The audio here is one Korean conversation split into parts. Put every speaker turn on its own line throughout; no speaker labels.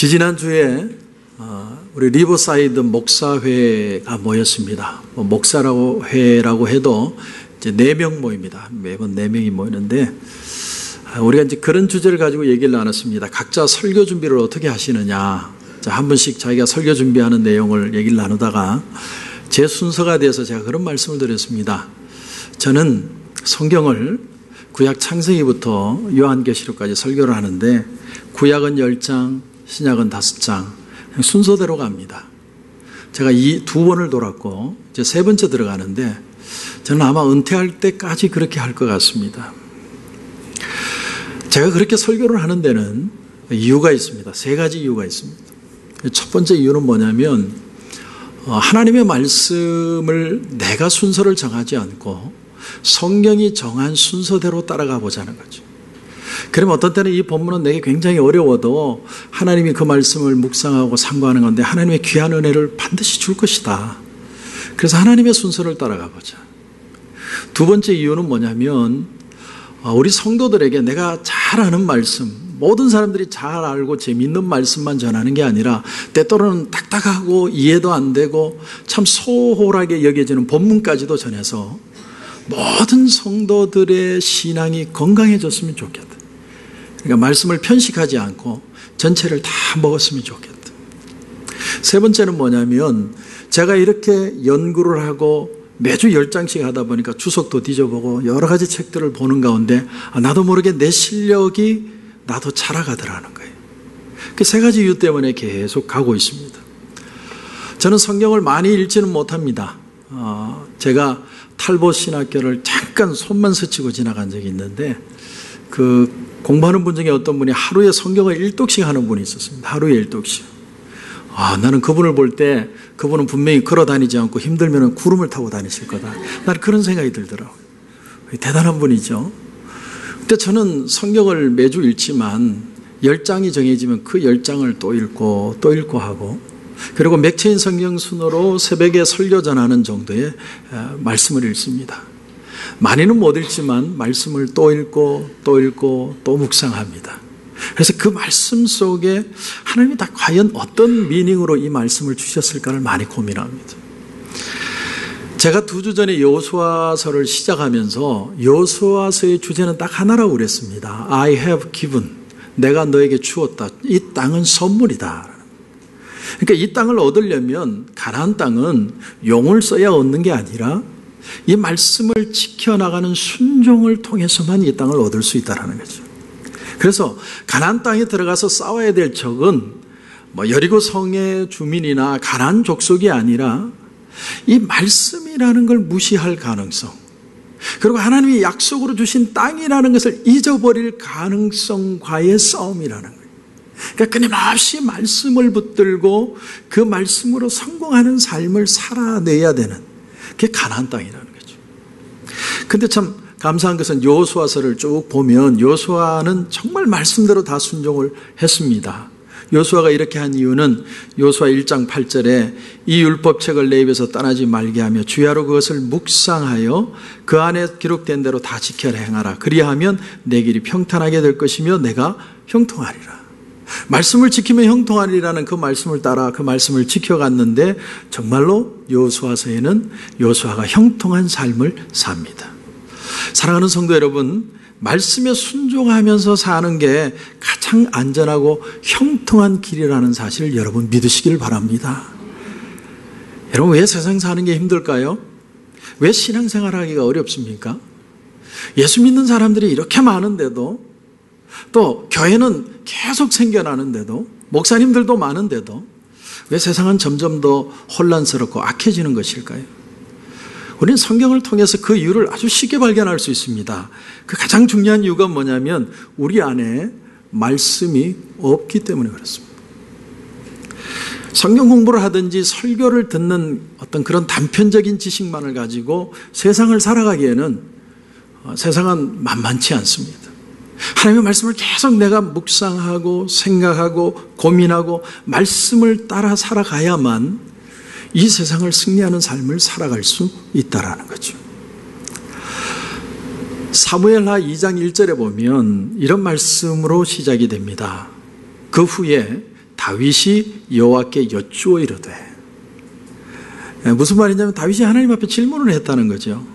지지난주에 우리 리버사이드 목사회가 모였습니다. 목사라고 회라고 해도 이제 4명 모입니다. 매번 4명이 모이는데 우리가 이제 그런 주제를 가지고 얘기를 나눴습니다. 각자 설교 준비를 어떻게 하시느냐. 한 분씩 자기가 설교 준비하는 내용을 얘기를 나누다가 제 순서가 돼서 제가 그런 말씀을 드렸습니다. 저는 성경을 구약 창세기부터 요한계시록까지 설교를 하는데 구약은 10장, 신약은 5장 순서대로 갑니다. 제가 이 2번을 돌았고 이제 3번째 들어가는데 저는 아마 은퇴할 때까지 그렇게 할 것 같습니다. 제가 그렇게 설교를 하는 데는 이유가 있습니다. 3가지 이유가 있습니다. 첫 번째 이유는 뭐냐면 하나님의 말씀을 내가 순서를 정하지 않고 성경이 정한 순서대로 따라가 보자는 거죠. 그러면 어떤 때는 이 본문은 내게 굉장히 어려워도 하나님이 그 말씀을 묵상하고 상고하는 건데 하나님의 귀한 은혜를 반드시 줄 것이다. 그래서 하나님의 순서를 따라가 보자. 두 번째 이유는 뭐냐면 우리 성도들에게 내가 잘 아는 말씀, 모든 사람들이 잘 알고 재미있는 말씀만 전하는 게 아니라 때때로는 딱딱하고 이해도 안 되고 참 소홀하게 여겨지는 본문까지도 전해서 모든 성도들의 신앙이 건강해졌으면 좋겠다. 그러니까 말씀을 편식하지 않고 전체를 다 먹었으면 좋겠다. 세 번째는 뭐냐면 제가 이렇게 연구를 하고 매주 10장씩 하다 보니까 주석도 뒤져보고 여러 가지 책들을 보는 가운데 나도 모르게 내 실력이 나도 자라가더라는 거예요. 그 3가지 이유 때문에 계속 가고 있습니다. 저는 성경을 많이 읽지는 못합니다. 제가 탈보 신학교를 잠깐 손만 스치고 지나간 적이 있는데 그 공부하는 분 중에 어떤 분이 하루에 성경을 1독씩 하는 분이 있었습니다. 하루에 1독씩. 나는 그분을 볼 때 그분은 분명히 걸어 다니지 않고 힘들면 구름을 타고 다니실 거다. 나는 그런 생각이 들더라고요. 대단한 분이죠. 근데 저는 성경을 매주 읽지만 10장이 정해지면 그 10장을 또 읽고 또 읽고 하고 그리고 맥체인 성경 순으로 새벽에 설교 전하는 정도의 말씀을 읽습니다. 많이는 못 읽지만 말씀을 또 읽고 또 읽고 또 묵상합니다. 그래서 그 말씀 속에 하나님이 다 과연 어떤 미닝으로 이 말씀을 주셨을까를 많이 고민합니다. 제가 2주 전에 여호수아서를 시작하면서 여호수아서의 주제는 딱 하나라고 그랬습니다. I have given. 내가 너에게 주었다. 이 땅은 선물이다. 그러니까 이 땅을 얻으려면 가나안 땅은 용을 써야 얻는 게 아니라 이 말씀을 지켜나가는 순종을 통해서만 이 땅을 얻을 수 있다는 거죠. 그래서 가나안 땅에 들어가서 싸워야 될 적은 여리고 성의 주민이나 가나안 족속이 아니라 이 말씀이라는 걸 무시할 가능성, 그리고 하나님이 약속으로 주신 땅이라는 것을 잊어버릴 가능성과의 싸움이라는 거예요. 그러니까 끊임없이 말씀을 붙들고 그 말씀으로 성공하는 삶을 살아내야 되는 그게 가나안 땅이라는 거죠. 근데 참 감사한 것은 여호수아서를 쭉 보면 여호수아는 정말 말씀대로 다 순종을 했습니다. 여호수아가 이렇게 한 이유는 여호수아 1장 8절에 이 율법책을 내 입에서 떠나지 말게 하며 주야로 그것을 묵상하여 그 안에 기록된 대로 다 지켜 행하라. 그리하면 내 길이 평탄하게 될 것이며 내가 형통하리라. 말씀을 지키면 형통하리라는 그 말씀을 따라 그 말씀을 지켜갔는데 정말로 여호수아서에는 여호수아가 형통한 삶을 삽니다. 사랑하는 성도 여러분, 말씀에 순종하면서 사는 게 가장 안전하고 형통한 길이라는 사실을 여러분 믿으시길 바랍니다. 여러분, 왜 세상 사는 게 힘들까요? 왜 신앙생활하기가 어렵습니까? 예수 믿는 사람들이 이렇게 많은데도, 또 교회는 계속 생겨나는데도, 목사님들도 많은데도 왜 세상은 점점 더 혼란스럽고 악해지는 것일까요? 우리는 성경을 통해서 그 이유를 아주 쉽게 발견할 수 있습니다. 그 가장 중요한 이유가 뭐냐면 우리 안에 말씀이 없기 때문에 그렇습니다. 성경 공부를 하든지 설교를 듣는 어떤 그런 단편적인 지식만을 가지고 세상을 살아가기에는 세상은 만만치 않습니다. 하나님의 말씀을 계속 내가 묵상하고 생각하고 고민하고 말씀을 따라 살아가야만 이 세상을 승리하는 삶을 살아갈 수 있다는 거죠. 사무엘하 2장 1절에 보면 이런 말씀으로 시작이 됩니다. 그 후에 다윗이 여호와께 여쭈어 이르되. 무슨 말이냐면 다윗이 하나님 앞에 질문을 했다는 거죠.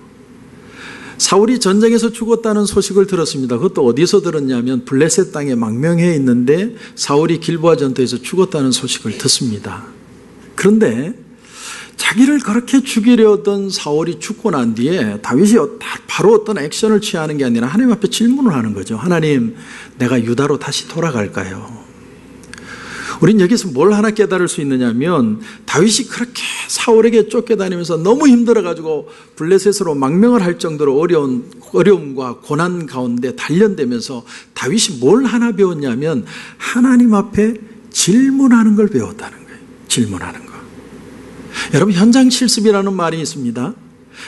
사울이 전쟁에서 죽었다는 소식을 들었습니다. 그것도 어디서 들었냐면 블레셋 땅에 망명해 있는데 사울이 길보아 전투에서 죽었다는 소식을 듣습니다. 그런데 자기를 그렇게 죽이려던 사울이 죽고 난 뒤에 다윗이 바로 어떤 액션을 취하는 게 아니라 하나님 앞에 질문을 하는 거죠. 하나님, 내가 유다로 다시 돌아갈까요? 우린 여기서 뭘 하나 깨달을 수 있느냐면 다윗이 그렇게 사울에게 쫓겨다니면서 너무 힘들어가지고 블레셋으로 망명을 할 정도로 어려움과 고난 가운데 단련되면서 다윗이 뭘 하나 배웠냐면 하나님 앞에 질문하는 걸 배웠다는 거예요. 질문하는 거. 여러분, 현장 실습이라는 말이 있습니다.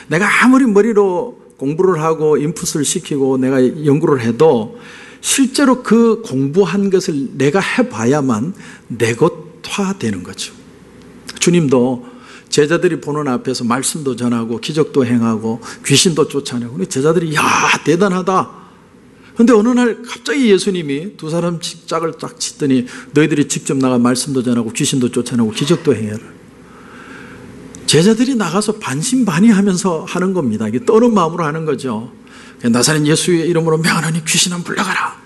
내가 아무리 머리로 공부를 하고 인풋을 시키고 내가 연구를 해도 실제로 그 공부한 것을 내가 해봐야만 내 것화되는 거죠. 주님도 제자들이 보는 앞에서 말씀도 전하고 기적도 행하고 귀신도 쫓아내고 제자들이 야 대단하다. 그런데 어느 날 갑자기 예수님이 두 사람 짝을 딱 치더니 너희들이 직접 나가 말씀도 전하고 귀신도 쫓아내고 기적도 행해라. 제자들이 나가서 반신반의하면서 하는 겁니다. 이게 떠는 마음으로 하는 거죠. 나사렛 예수의 이름으로 명하노니 귀신 한번 물러가라.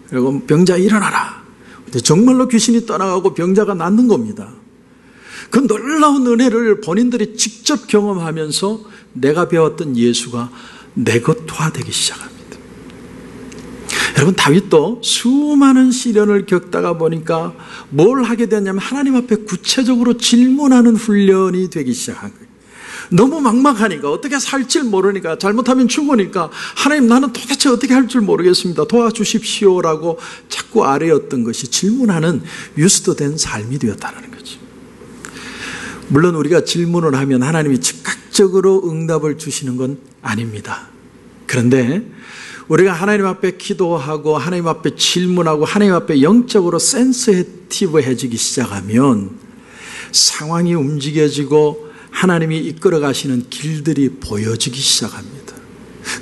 그리고 병자 일어나라. 정말로 귀신이 떠나가고 병자가 낫는 겁니다. 그 놀라운 은혜를 본인들이 직접 경험하면서 내가 배웠던 예수가 내 것화되기 시작합니다. 여러분, 다윗도 수많은 시련을 겪다가 보니까 뭘 하게 되었냐면 하나님 앞에 구체적으로 질문하는 훈련이 되기 시작한 거예요. 너무 막막하니까 어떻게 살지 모르니까 잘못하면 죽으니까 하나님, 나는 도대체 어떻게 할 줄 모르겠습니다. 도와주십시오라고 자꾸 아뢰었던 것이 질문하는 유스도된 삶이 되었다는 거죠. 물론 우리가 질문을 하면 하나님이 즉각적으로 응답을 주시는 건 아닙니다. 그런데 우리가 하나님 앞에 기도하고 하나님 앞에 질문하고 하나님 앞에 영적으로 센시티브해지기 시작하면 상황이 움직여지고 하나님이 이끌어 가시는 길들이 보여지기 시작합니다.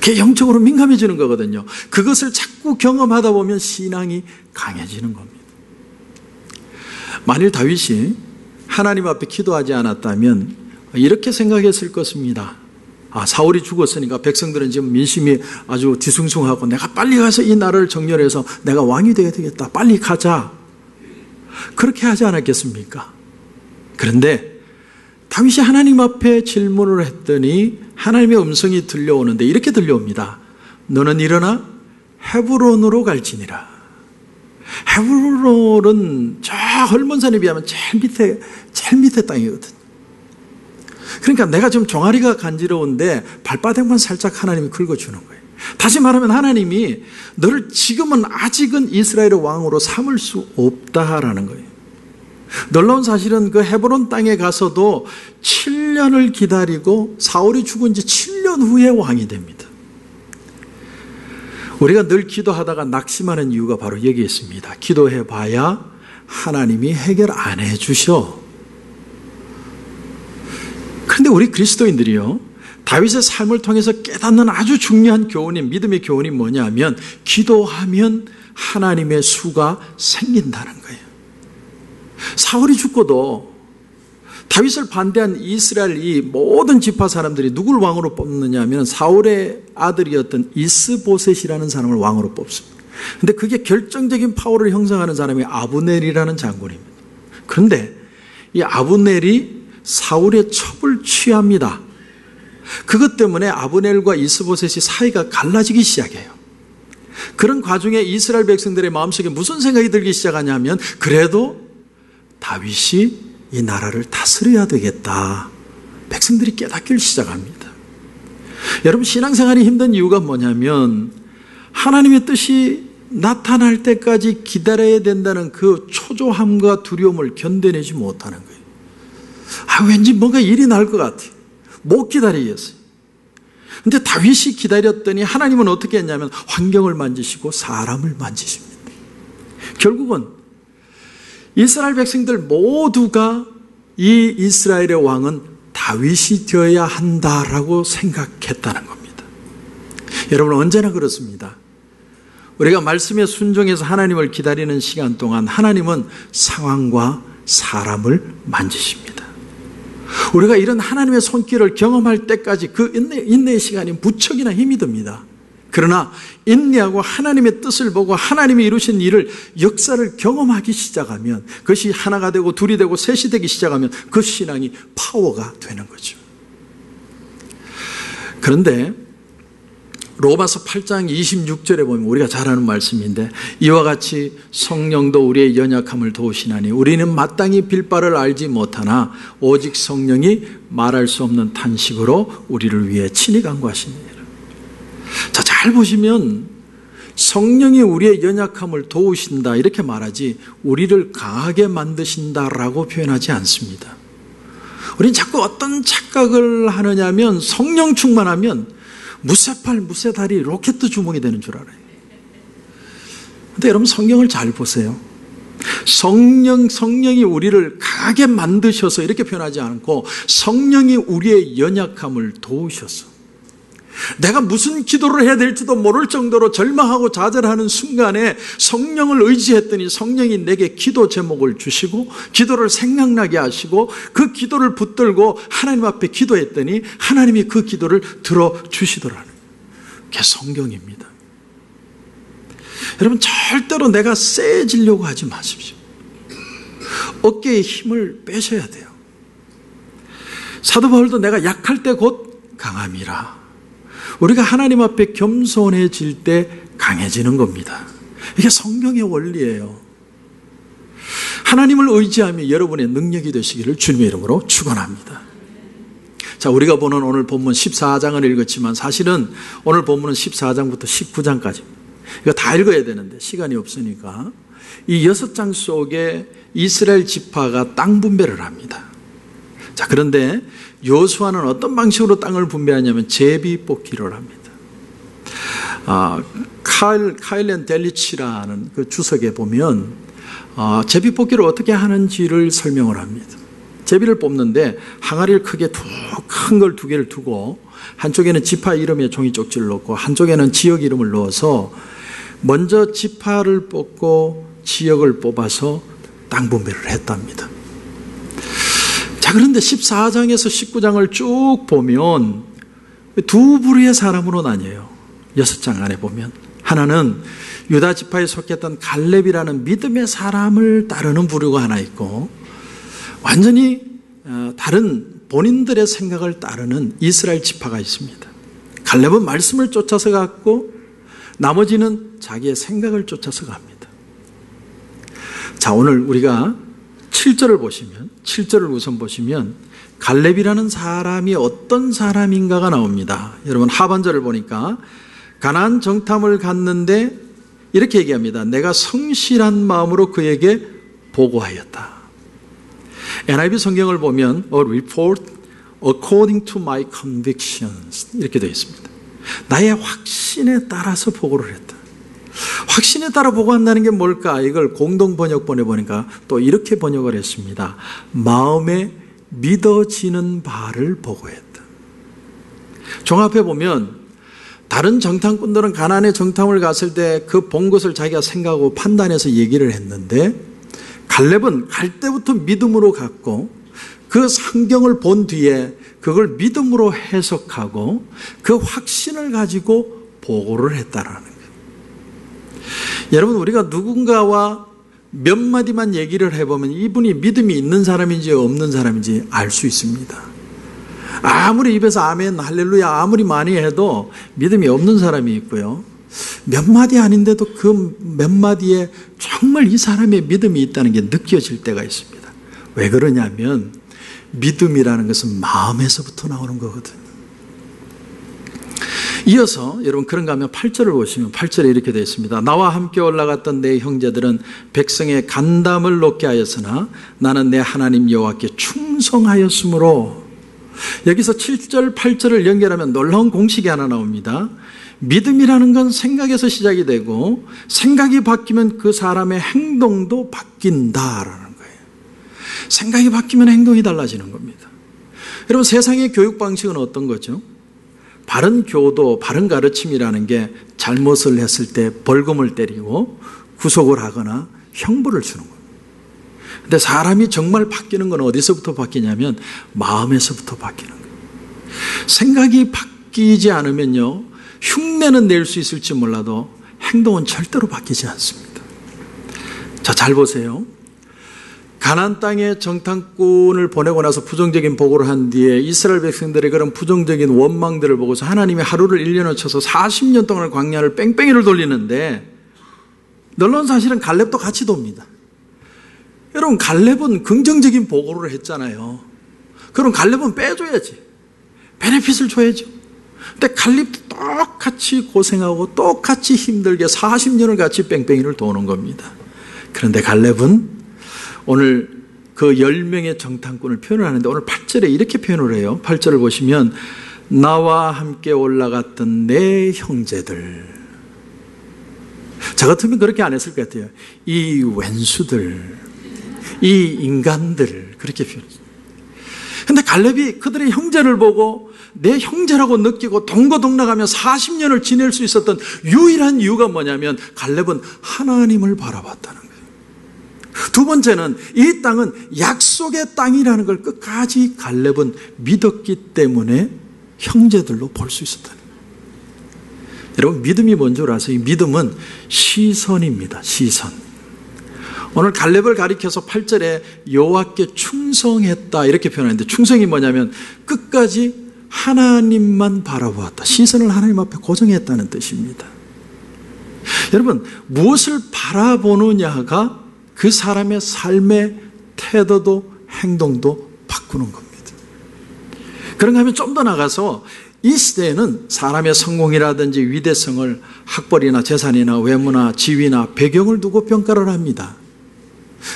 그게 영적으로 민감해지는 거거든요. 그것을 자꾸 경험하다 보면 신앙이 강해지는 겁니다. 만일 다윗이 하나님 앞에 기도하지 않았다면 이렇게 생각했을 것입니다. 사울이 죽었으니까 백성들은 지금 민심이 아주 뒤숭숭하고 내가 빨리 가서 이 나라를 정렬해서 내가 왕이 되어야 되겠다. 빨리 가자. 그렇게 하지 않았겠습니까? 그런데 다윗이 하나님 앞에 질문을 했더니 하나님의 음성이 들려오는데 이렇게 들려옵니다. 너는 일어나 헤브론으로 갈지니라. 헤브론은 저 헐몬산에 비하면 제일 밑에 땅이거든요. 그러니까 내가 지금 종아리가 간지러운데 발바닥만 살짝 하나님이 긁어주는 거예요. 다시 말하면 하나님이 너를 지금은 아직은 이스라엘의 왕으로 삼을 수 없다라는 거예요. 놀라운 사실은 그 헤브론 땅에 가서도 7년을 기다리고 사울이 죽은 지 7년 후에 왕이 됩니다. 우리가 늘 기도하다가 낙심하는 이유가 바로 여기에 있습니다. 기도해봐야 하나님이 해결 안 해주셔. 그런데 우리 그리스도인들이요, 다윗의 삶을 통해서 깨닫는 아주 중요한 교훈이, 믿음의 교훈이 뭐냐면 기도하면 하나님의 수가 생긴다는 거예요. 사울이 죽고도 다윗을 반대한 이스라엘 이 모든 지파 사람들이 누굴 왕으로 뽑느냐 하면 사울의 아들이었던 이스보셋이라는 사람을 왕으로 뽑습니다. 그런데 그게 결정적인 파워를 형성하는 사람이 아브넬이라는 장군입니다. 그런데 이 아브넬이 사울의 첩을 취합니다. 그것 때문에 아브넬과 이스보셋이 사이가 갈라지기 시작해요. 그런 과정에 이스라엘 백성들의 마음속에 무슨 생각이 들기 시작하냐면 그래도 다윗이 이 나라를 다스려야 되겠다. 백성들이 깨닫기를 시작합니다. 여러분, 신앙생활이 힘든 이유가 뭐냐면 하나님의 뜻이 나타날 때까지 기다려야 된다는 그 초조함과 두려움을 견뎌내지 못하는 거예요. 왠지 뭔가 일이 날 것 같아. 못 기다리겠어요. 그런데 다윗이 기다렸더니 하나님은 어떻게 했냐면 환경을 만지시고 사람을 만지십니다. 결국은 이스라엘 백성들 모두가 이 이스라엘의 왕은 다윗이 되어야 한다라고 생각했다는 겁니다. 여러분, 언제나 그렇습니다. 우리가 말씀에 순종해서 하나님을 기다리는 시간 동안 하나님은 상황과 사람을 만지십니다. 우리가 이런 하나님의 손길을 경험할 때까지 그 인내의 시간이 무척이나 힘이 듭니다. 그러나 인내하고 하나님의 뜻을 보고 하나님이 이루신 일을, 역사를 경험하기 시작하면, 그것이 하나가 되고 둘이 되고 셋이 되기 시작하면 그 신앙이 파워가 되는 거죠. 그런데 로마서 8장 26절에 보면 우리가 잘 아는 말씀인데, 이와 같이 성령도 우리의 연약함을 도우시나니 우리는 마땅히 빌 바를 알지 못하나 오직 성령이 말할 수 없는 탄식으로 우리를 위해 친히 간구하시니라. 자, 잘 보시면 성령이 우리의 연약함을 도우신다 이렇게 말하지 우리를 강하게 만드신다라고 표현하지 않습니다. 우리는 자꾸 어떤 착각을 하느냐면 성령 충만하면 무쇠팔 무쇠다리 로켓 주먹이 되는 줄 알아요. 그런데 여러분, 성경을 잘 보세요. 성령이 우리를 강하게 만드셔서 이렇게 표현하지 않고 성령이 우리의 연약함을 도우셔서, 내가 무슨 기도를 해야 될지도 모를 정도로 절망하고 좌절하는 순간에 성령을 의지했더니 성령이 내게 기도 제목을 주시고 기도를 생각나게 하시고 그 기도를 붙들고 하나님 앞에 기도했더니 하나님이 그 기도를 들어주시더라는, 그게 성경입니다. 여러분, 절대로 내가 세지려고 하지 마십시오. 어깨에 힘을 빼셔야 돼요. 사도 바울도 내가 약할 때 곧 강함이라. 우리가 하나님 앞에 겸손해질 때 강해지는 겁니다. 이게 성경의 원리예요. 하나님을 의지하며 여러분의 능력이 되시기를 주님의 이름으로 축원합니다. 자, 우리가 보는 오늘 본문 14장을 읽었지만 사실은 오늘 본문은 14장부터 19장까지입니다. 이거 다 읽어야 되는데 시간이 없으니까 이 6장 속에 이스라엘 지파가 땅 분배를 합니다. 자, 그런데 여호수아는 어떤 방식으로 땅을 분배하냐면 제비 뽑기를 합니다. 카일렌 델리치라는 그 주석에 보면 제비 뽑기를 어떻게 하는지를 설명을 합니다. 제비를 뽑는데 항아리를 크게 큰 걸 2개를 두고 한쪽에는 지파 이름의 종이 쪽지를 넣고 한쪽에는 지역 이름을 넣어서 먼저 지파를 뽑고 지역을 뽑아서 땅 분배를 했답니다. 자, 그런데 14장에서 19장을 쭉 보면 두 부류의 사람으로 나뉘어요. 6장 안에 보면 하나는 유다 지파에 속했던 갈렙이라는 믿음의 사람을 따르는 부류가 하나 있고, 완전히 다른 본인들의 생각을 따르는 이스라엘 지파가 있습니다. 갈렙은 말씀을 쫓아서 갔고 나머지는 자기의 생각을 쫓아서 갑니다. 자, 오늘 우리가 7절을 보시면, 7절을 우선 보시면 갈렙이라는 사람이 어떤 사람인가가 나옵니다. 여러분, 하반절을 보니까 가나안 정탐을 갔는데 이렇게 얘기합니다. 내가 성실한 마음으로 그에게 보고하였다. NIV 성경을 보면 A report according to my convictions 이렇게 되어 있습니다. 나의 확신에 따라서 보고를 했다. 확신에 따라 보고한다는 게 뭘까? 이걸 공동 번역본에 보니까 또 이렇게 번역을 했습니다. 마음에 믿어지는 바를 보고했다. 종합해 보면 다른 정탐꾼들은 가나안에 정탐을 갔을 때 그 본 것을 자기가 생각하고 판단해서 얘기를 했는데, 갈렙은 갈 때부터 믿음으로 갔고 그 성경을 본 뒤에 그걸 믿음으로 해석하고 그 확신을 가지고 보고를 했다라는 거예요. 여러분, 우리가 누군가와 몇 마디만 얘기를 해보면 이분이 믿음이 있는 사람인지 없는 사람인지 알 수 있습니다. 아무리 입에서 아멘, 할렐루야 아무리 많이 해도 믿음이 없는 사람이 있고요. 몇 마디 아닌데도 그 몇 마디에 정말 이 사람의 믿음이 있다는 게 느껴질 때가 있습니다. 왜 그러냐면 믿음이라는 것은 마음에서부터 나오는 거거든요. 이어서 여러분, 그런가 하면 8절을 보시면 8절에 이렇게 되어 있습니다. 나와 함께 올라갔던 내 형제들은 백성의 간담을 높게 하였으나 나는 내 하나님 여호와께 충성하였으므로. 여기서 7절 8절을 연결하면 놀라운 공식이 하나 나옵니다. 믿음이라는 건 생각에서 시작이 되고 생각이 바뀌면 그 사람의 행동도 바뀐다라는 거예요. 생각이 바뀌면 행동이 달라지는 겁니다. 여러분, 세상의 교육 방식은 어떤 거죠? 바른 교도, 바른 가르침이라는 게 잘못을 했을 때 벌금을 때리고 구속을 하거나 형벌을 주는 거예요. 근데 사람이 정말 바뀌는 건 어디서부터 바뀌냐면 마음에서부터 바뀌는 거예요. 생각이 바뀌지 않으면요, 흉내는 낼 수 있을지 몰라도 행동은 절대로 바뀌지 않습니다. 자, 잘 보세요. 가나안 땅에 정탐꾼을 보내고 나서 부정적인 보고를 한 뒤에 이스라엘 백성들의 그런 부정적인 원망들을 보고서 하나님이 하루를 1년을 쳐서 40년 동안 광야를 뺑뺑이를 돌리는데, 놀라운 사실은 갈렙도 같이 돕니다. 여러분, 갈렙은 긍정적인 보고를 했잖아요. 그럼 갈렙은 빼줘야지. 베네핏을 줘야죠. 근데 갈렙도 똑같이 고생하고 똑같이 힘들게 40년을 같이 뺑뺑이를 도는 겁니다. 그런데 갈렙은 오늘 그 10명의 정탐꾼을 표현을 하는데 오늘 8절에 이렇게 표현을 해요. 8절을 보시면 나와 함께 올라갔던 내 형제들. 저 같으면 그렇게 안 했을 것 같아요. 이 왼수들, 이 인간들, 그렇게 표현했어요. 근데 갈렙이 그들의 형제를 보고 내 형제라고 느끼고 동거동락하며 40년을 지낼 수 있었던 유일한 이유가 뭐냐면 갈렙은 하나님을 바라봤다는 거예요. 두 번째는 이 땅은 약속의 땅이라는 걸 끝까지 갈렙은 믿었기 때문에 형제들로 볼 수 있었다는 거예요. 여러분, 믿음이 뭔 줄 아세요? 이 믿음은 시선입니다. 시선. 오늘 갈렙을 가리켜서 8절에 여호와께 충성했다 이렇게 표현하는데, 충성이 뭐냐면 끝까지 하나님만 바라보았다. 시선을 하나님 앞에 고정했다는 뜻입니다. 여러분, 무엇을 바라보느냐가 그 사람의 삶의 태도도 행동도 바꾸는 겁니다. 그런가 하면 좀 더 나가서 이 시대에는 사람의 성공이라든지 위대성을 학벌이나 재산이나 외모나 지위나 배경을 두고 평가를 합니다.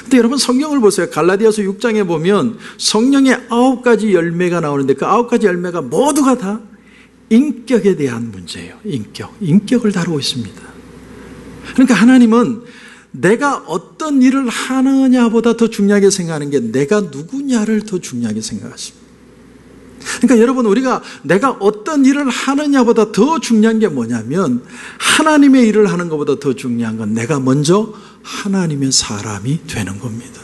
근데 여러분, 성경을 보세요. 갈라디아서 6장에 보면 성령의 9가지 열매가 나오는데 그 9가지 열매가 모두가 다 인격에 대한 문제예요. 인격을 다루고 있습니다. 그러니까 하나님은 내가 어떤 일을 하느냐보다 더 중요하게 생각하는 게 내가 누구냐를 더 중요하게 생각하십니다. 그러니까 여러분, 우리가 내가 어떤 일을 하느냐보다 더 중요한 게 뭐냐면 하나님의 일을 하는 것보다 더 중요한 건 내가 먼저 하나님의 사람이 되는 겁니다.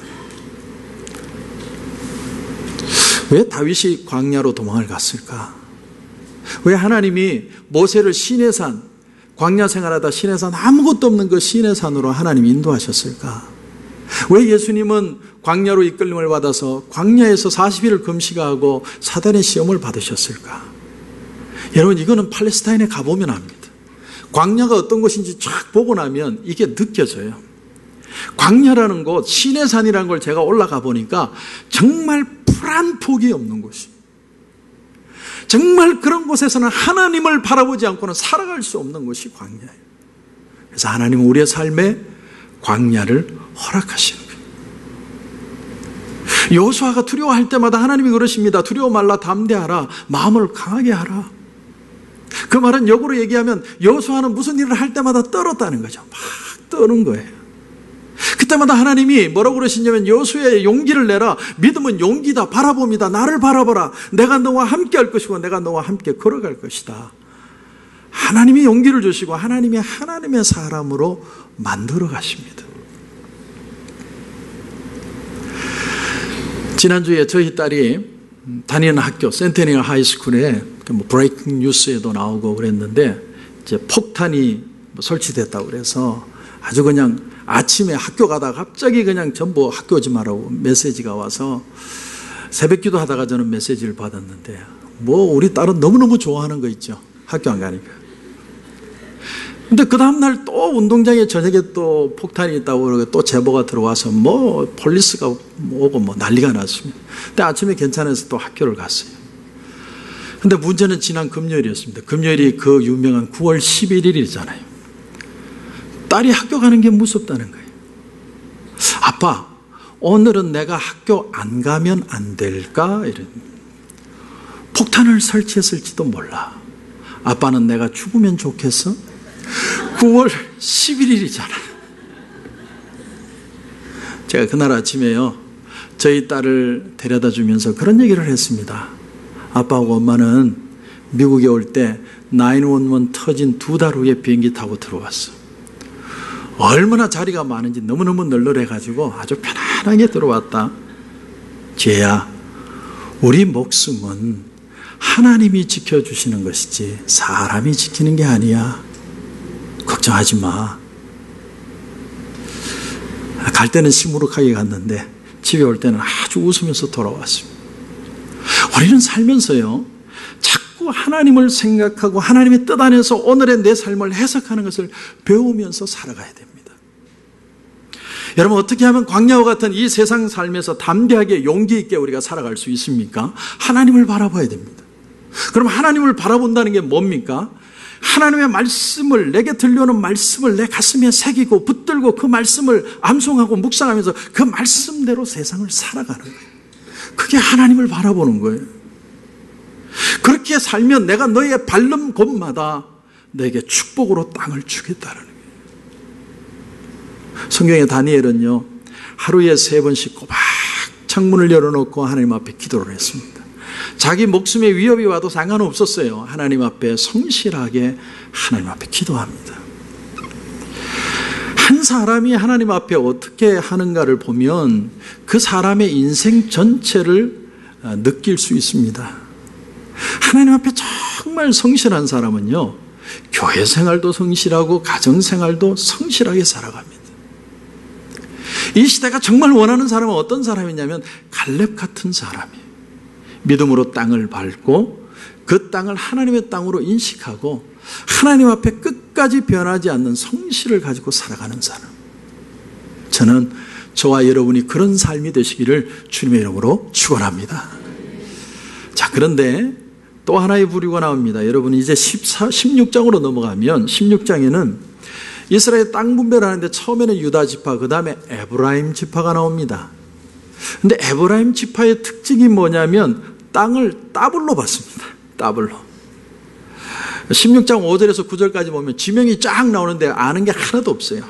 왜 다윗이 광야로 도망을 갔을까? 왜 하나님이 모세를 시내산, 광야 생활하다 시내산, 아무것도 없는 그 시내산으로 하나님이 인도하셨을까? 왜 예수님은 광야로 이끌림을 받아서 광야에서 40일을 금식하고 사단의 시험을 받으셨을까? 여러분, 이거는 팔레스타인에 가보면 압니다. 광야가 어떤 곳인지 쫙 보고 나면 이게 느껴져요. 광야라는 곳, 시내산이라는 걸 제가 올라가 보니까 정말 풀 한 폭이 없는 곳이, 정말 그런 곳에서는 하나님을 바라보지 않고는 살아갈 수 없는 곳이 광야예요. 그래서 하나님은 우리의 삶에 광야를 허락하시는 거예요. 여호수아가 두려워할 때마다 하나님이 그러십니다. 두려워 말라, 담대하라, 마음을 강하게 하라. 그 말은 역으로 얘기하면 여호수아는 무슨 일을 할 때마다 떨었다는 거죠. 막 떠는 거예요. 그때마다 하나님이 뭐라고 그러시냐면 여호수아의 용기를 내라. 믿음은 용기다. 바라봅니다. 나를 바라보라. 내가 너와 함께 할 것이고 내가 너와 함께 걸어갈 것이다. 하나님이 용기를 주시고 하나님의 사람으로 만들어 가십니다. 지난주에 저희 딸이 다니는 학교 센테니얼 하이스쿨에 브레이킹 뉴스에도 나오고 그랬는데 이제 폭탄이 설치됐다고 그래서 아주 그냥 아침에 학교 가다가 갑자기 그냥 전부 학교 오지 말라고 메시지가 와서 새벽기도 하다가 저는 메시지를 받았는데, 우리 딸은 너무너무 좋아하는 거 있죠. 학교 안 가니까. 근데 그 다음날 또 운동장에 저녁에 또 폭탄이 있다고 그러고 또 제보가 들어와서 폴리스가 오고 난리가 났습니다. 근데 아침에 괜찮아서 또 학교를 갔어요. 근데 문제는 지난 금요일이었습니다. 금요일이 그 유명한 9월 11일이잖아요. 딸이 학교 가는 게 무섭다는 거예요. 아빠, 오늘은 내가 학교 안 가면 안 될까? 이런. 폭탄을 설치했을지도 몰라. 아빠는 내가 죽으면 좋겠어? 9월 11일이잖아. 제가 그날 아침에요, 저희 딸을 데려다 주면서 그런 얘기를 했습니다. 아빠하고 엄마는 미국에 올 때 911 터진 2달 후에 비행기 타고 들어왔어. 얼마나 자리가 많은지 너무너무 널널해가지고 아주 편안하게 들어왔다. 죄야, 우리 목숨은 하나님이 지켜주시는 것이지 사람이 지키는 게 아니야. 걱정하지 마. 갈 때는 시무룩하게 갔는데 집에 올 때는 아주 웃으면서 돌아왔습니다. 우리는 살면서요, 자꾸 하나님을 생각하고 하나님의 뜻 안에서 오늘의 내 삶을 해석하는 것을 배우면서 살아가야 됩니다. 여러분, 어떻게 하면 광야와 같은 이 세상 삶에서 담대하게 용기 있게 우리가 살아갈 수 있습니까? 하나님을 바라봐야 됩니다. 그럼 하나님을 바라본다는 게 뭡니까? 하나님의 말씀을, 내게 들려오는 말씀을 내 가슴에 새기고 붙들고 그 말씀을 암송하고 묵상하면서 그 말씀대로 세상을 살아가는 거예요. 그게 하나님을 바라보는 거예요. 그렇게 살면 내가 너의 밟는 곳마다 너에게 축복으로 땅을 주겠다는 거예요. 성경의 다니엘은요, 하루에 3번씩 꼬박 창문을 열어놓고 하나님 앞에 기도를 했습니다. 자기 목숨에 위협이 와도 상관없었어요. 하나님 앞에 성실하게 하나님 앞에 기도합니다. 한 사람이 하나님 앞에 어떻게 하는가를 보면 그 사람의 인생 전체를 느낄 수 있습니다. 하나님 앞에 정말 성실한 사람은요, 교회 생활도 성실하고 가정 생활도 성실하게 살아갑니다. 이 시대가 정말 원하는 사람은 어떤 사람이냐면 갈렙 같은 사람이에요. 믿음으로 땅을 밟고 그 땅을 하나님의 땅으로 인식하고 하나님 앞에 끝까지 변하지 않는 성실을 가지고 살아가는 사람. 저는 저와 여러분이 그런 삶이 되시기를 주님의 이름으로 축원합니다. 자, 그런데 또 하나의 부류가 나옵니다. 여러분, 이제 16장으로 넘어가면 16장에는 이스라엘 땅 분배를 하는데 처음에는 유다 지파, 그 다음에 에브라임 지파가 나옵니다. 근데 에브라임 지파의 특징이 뭐냐면 땅을 따블로 받습니다. 따블로. 16장 5절에서 9절까지 보면 지명이 쫙 나오는데 아는 게 하나도 없어요.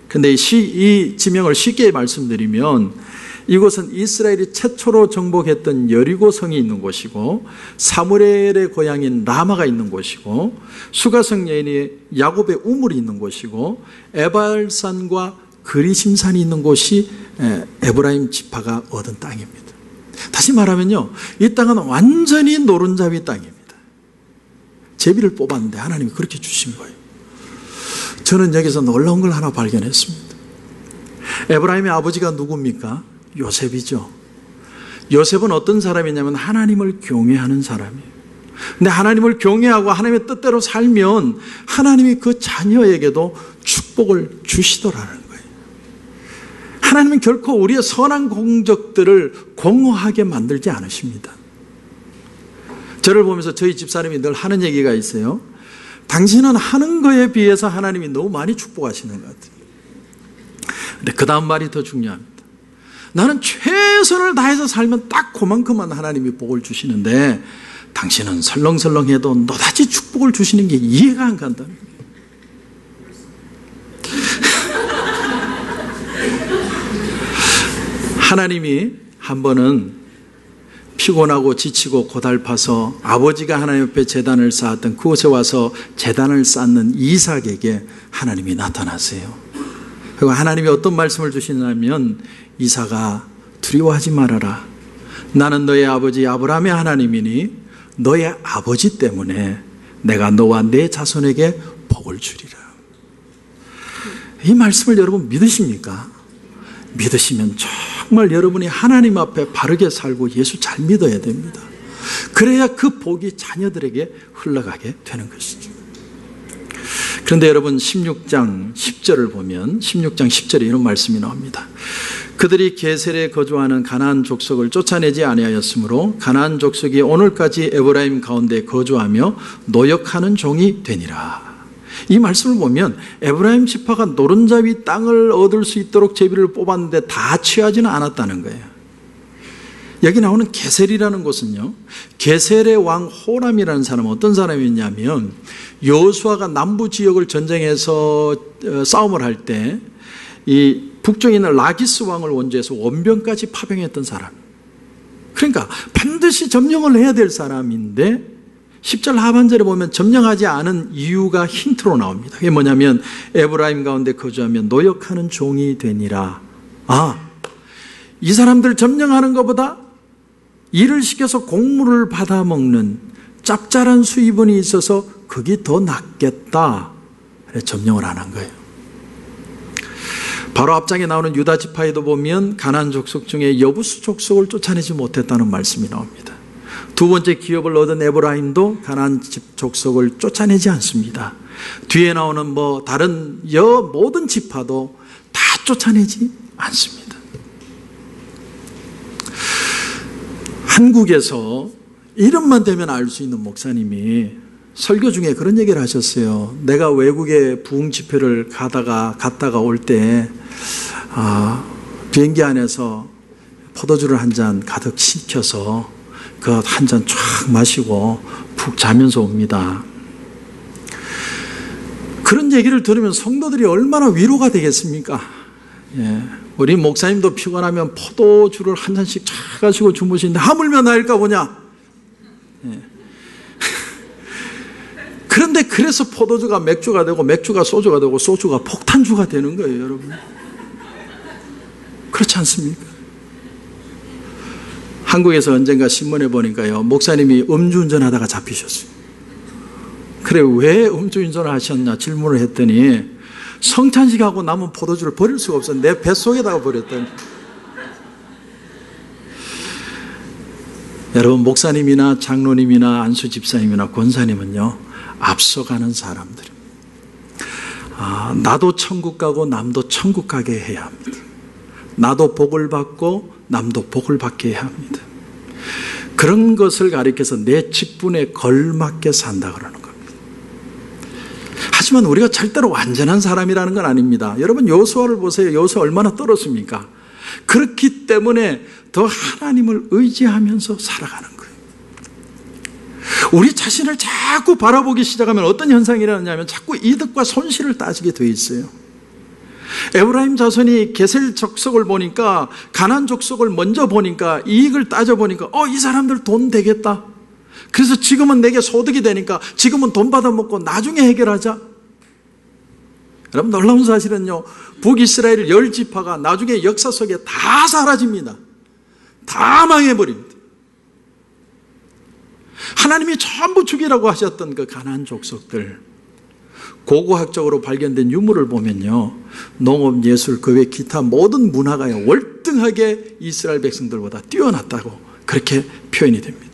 근데 이 지명을 쉽게 말씀드리면 이곳은 이스라엘이 최초로 정복했던 여리고성이 있는 곳이고 사무엘의 고향인 라마가 있는 곳이고 수가성 여인이 야곱의 우물이 있는 곳이고 에발산과 그리심산이 있는 곳이 에브라임 지파가 얻은 땅입니다. 다시 말하면요, 이 땅은 완전히 노른자위 땅입니다. 제비를 뽑았는데 하나님이 그렇게 주신 거예요. 저는 여기서 놀라운 걸 하나 발견했습니다. 에브라임의 아버지가 누굽니까? 요셉이죠. 요셉은 어떤 사람이냐면 하나님을 경외하는 사람이에요. 근데 하나님을 경외하고 하나님의 뜻대로 살면 하나님이 그 자녀에게도 축복을 주시더라는 거예요. 하나님은 결코 우리의 선한 공적들을 공허하게 만들지 않으십니다. 저를 보면서 저희 집사람이 늘 하는 얘기가 있어요. 당신은 하는 거에 비해서 하나님이 너무 많이 축복하시는 것 같아요. 근데 그 다음 말이 더 중요합니다. 나는 최선을 다해서 살면 딱 그만큼만 하나님이 복을 주시는데 당신은 설렁설렁해도 노다지 축복을 주시는 게 이해가 안 간다는 거예요. 하나님이 한 번은 피곤하고 지치고 고달파서 아버지가 하나님 앞에 제단을 쌓았던 그곳에 와서 제단을 쌓는 이삭에게 하나님이 나타나세요. 그리고 하나님이 어떤 말씀을 주시냐면 이삭아, 두려워하지 말아라. 나는 너의 아버지 아브라함의 하나님이니 너의 아버지 때문에 내가 너와 내 자손에게 복을 주리라. 이 말씀을 여러분 믿으십니까? 믿으시면 정말 여러분이 하나님 앞에 바르게 살고 예수 잘 믿어야 됩니다. 그래야 그 복이 자녀들에게 흘러가게 되는 것이죠. 그런데 여러분 16장 10절을 보면 16장 10절에 이런 말씀이 나옵니다. 그들이 게셀에 거주하는 가나안 족속을 쫓아내지 아니하였으므로 가나안 족속이 오늘까지 에브라임 가운데 거주하며 노역하는 종이 되니라. 이 말씀을 보면 에브라임 지파가 노른자위 땅을 얻을 수 있도록 제비를 뽑았는데 다 취하지는 않았다는 거예요. 여기 나오는 게셀이라는 곳은요, 게셀의 왕 호람이라는 사람은 어떤 사람이었냐면 여호수아가 남부 지역을 전쟁해서 싸움을 할 때 이 북쪽에 있는 라기스 왕을 원조해서 원병까지 파병했던 사람. 그러니까 반드시 점령을 해야 될 사람인데 10절 하반절에 보면 점령하지 않은 이유가 힌트로 나옵니다. 그게 뭐냐면 에브라임 가운데 거주하며 노역하는 종이 되니라. 이 사람들 점령하는 것보다 일을 시켜서 곡물을 받아먹는 짭짤한 수입원이 있어서 그게 더 낫겠다. 그래서 점령을 안 한 거예요. 바로 앞장에 나오는 유다 지파에도 보면 가나안 족속 중에 여부수 족속을 쫓아내지 못했다는 말씀이 나옵니다. 두 번째 기업을 얻은 에브라임도 가나안 족속을 쫓아내지 않습니다. 뒤에 나오는 다른 모든 지파도 다 쫓아내지 않습니다. 한국에서 이름만 되면 알 수 있는 목사님이 설교 중에 그런 얘기를 하셨어요. 내가 외국에 부흥 집회를 갔다가 올 때 비행기 안에서 포도주를 한 잔 가득 시켜서 그 한 잔 쫙 마시고 푹 자면서 옵니다. 그런 얘기를 들으면 성도들이 얼마나 위로가 되겠습니까? 우리 목사님도 피곤하면 포도주를 한 잔씩 쫙 가지고 주무시는데 하물며 나일까 보냐? 그런데 그래서 포도주가 맥주가 되고 맥주가 소주가 되고 소주가 폭탄주가 되는 거예요, 여러분. 그렇지 않습니까? 한국에서 언젠가 신문에 보니까요, 목사님이 음주운전하다가 잡히셨어요. 그래, 왜 음주운전을 하셨냐 질문을 했더니 성찬식하고 남은 포도주를 버릴 수가 없어. 내 뱃속에다가 버렸더니. 여러분, 목사님이나 장로님이나 안수 집사님이나 권사님은요, 앞서가는 사람들입니다. 나도 천국 가고 남도 천국 가게 해야 합니다. 나도 복을 받고 남도 복을 받게 해야 합니다. 그런 것을 가리켜서 내 직분에 걸맞게 산다 그러는 겁니다. 하지만 우리가 절대로 완전한 사람이라는 건 아닙니다. 여러분, 여호수아를 보세요. 여호수아 얼마나 떨었습니까? 그렇기 때문에 더 하나님을 의지하면서 살아가는 거예요. 우리 자신을 자꾸 바라보기 시작하면 어떤 현상이 일어나냐면 자꾸 이득과 손실을 따지게 돼 있어요. 에브라임 자손이 게셀 족속을 보니까, 가나안 족속을 먼저 보니까, 이익을 따져보니까 이 사람들 돈 되겠다. 그래서 지금은 내게 소득이 되니까 지금은 돈 받아먹고 나중에 해결하자. 여러분, 놀라운 사실은요, 북이스라엘 10지파가 나중에 역사 속에 다 사라집니다. 다 망해버립니다. 하나님이 전부 죽이라고 하셨던 그 가나안 족속들, 고고학적으로 발견된 유물을 보면요, 농업, 예술, 그 외 기타 모든 문화가 월등하게 이스라엘 백성들보다 뛰어났다고 그렇게 표현이 됩니다.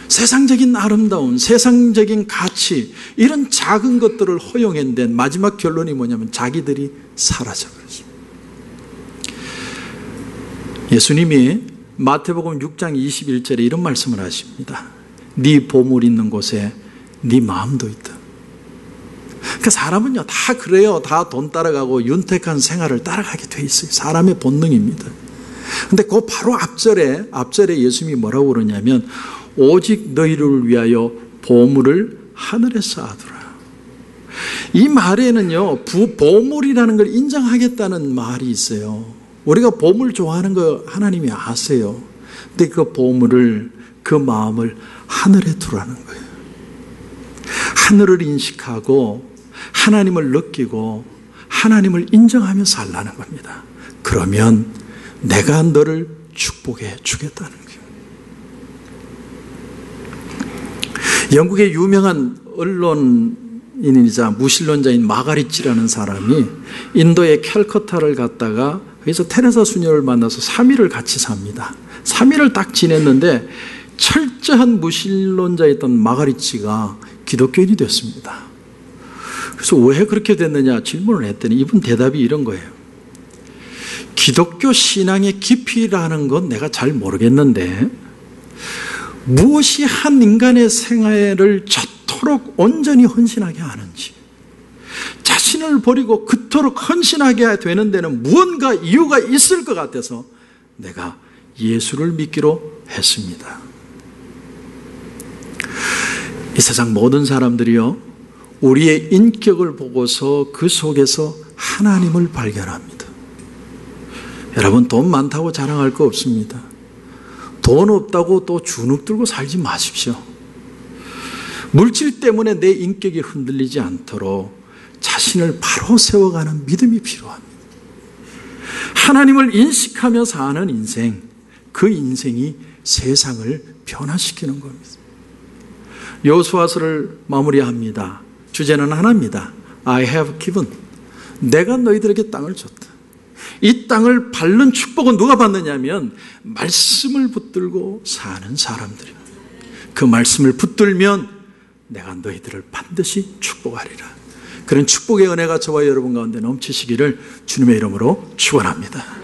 세상적인 아름다움, 세상적인 가치, 이런 작은 것들을 허용했는데 마지막 결론이 뭐냐면 자기들이 사라져버렸습니다. 예수님이 마태복음 6장 21절에 이런 말씀을 하십니다. 네 보물 있는 곳에 네 마음도 있다. 그러니까 사람은요, 다 그래요. 다 돈 따라가고 윤택한 생활을 따라가게 돼 있어요. 사람의 본능입니다. 근데 그 바로 앞절에 예수님이 뭐라고 그러냐면 오직 너희를 위하여 보물을 하늘에 쌓아두라. 이 말에는요, 보물이라는 걸 인정하겠다는 말이 있어요. 우리가 보물 좋아하는 거 하나님이 아세요. 근데 그 보물을, 그 마음을 하늘에 두라는 거예요. 하늘을 인식하고 하나님을 느끼고 하나님을 인정하며 살라는 겁니다. 그러면 내가 너를 축복해 주겠다는 거예요. 영국의 유명한 언론인이자 무신론자인 마가리치라는 사람이 인도의 캘커타를 갔다가 거기서 테레사 수녀를 만나서 3일을 같이 삽니다. 3일을 딱 지냈는데 철저한 무신론자였던 마가리치가 기독교인이 됐습니다. 그래서 왜 그렇게 됐느냐 질문을 했더니 이분 대답이 이런 거예요. 기독교 신앙의 깊이라는 건 내가 잘 모르겠는데 무엇이 한 인간의 생애를 저토록 온전히 헌신하게 하는지, 자신을 버리고 그토록 헌신하게 되는 데는 무언가 이유가 있을 것 같아서 내가 예수를 믿기로 했습니다. 이 세상 모든 사람들이요, 우리의 인격을 보고서 그 속에서 하나님을 발견합니다. 여러분, 돈 많다고 자랑할 거 없습니다. 돈 없다고 또 주눅 들고 살지 마십시오. 물질 때문에 내 인격이 흔들리지 않도록 자신을 바로 세워가는 믿음이 필요합니다. 하나님을 인식하며 사는 인생, 그 인생이 세상을 변화시키는 겁니다. 여호수아서를 마무리합니다. 주제는 하나입니다. I have given. 내가 너희들에게 땅을 줬다. 이 땅을 밟는 축복은 누가 받느냐면 말씀을 붙들고 사는 사람들입니다. 그 말씀을 붙들면 내가 너희들을 반드시 축복하리라. 그런 축복의 은혜가 저와 여러분 가운데 넘치시기를 주님의 이름으로 축원합니다.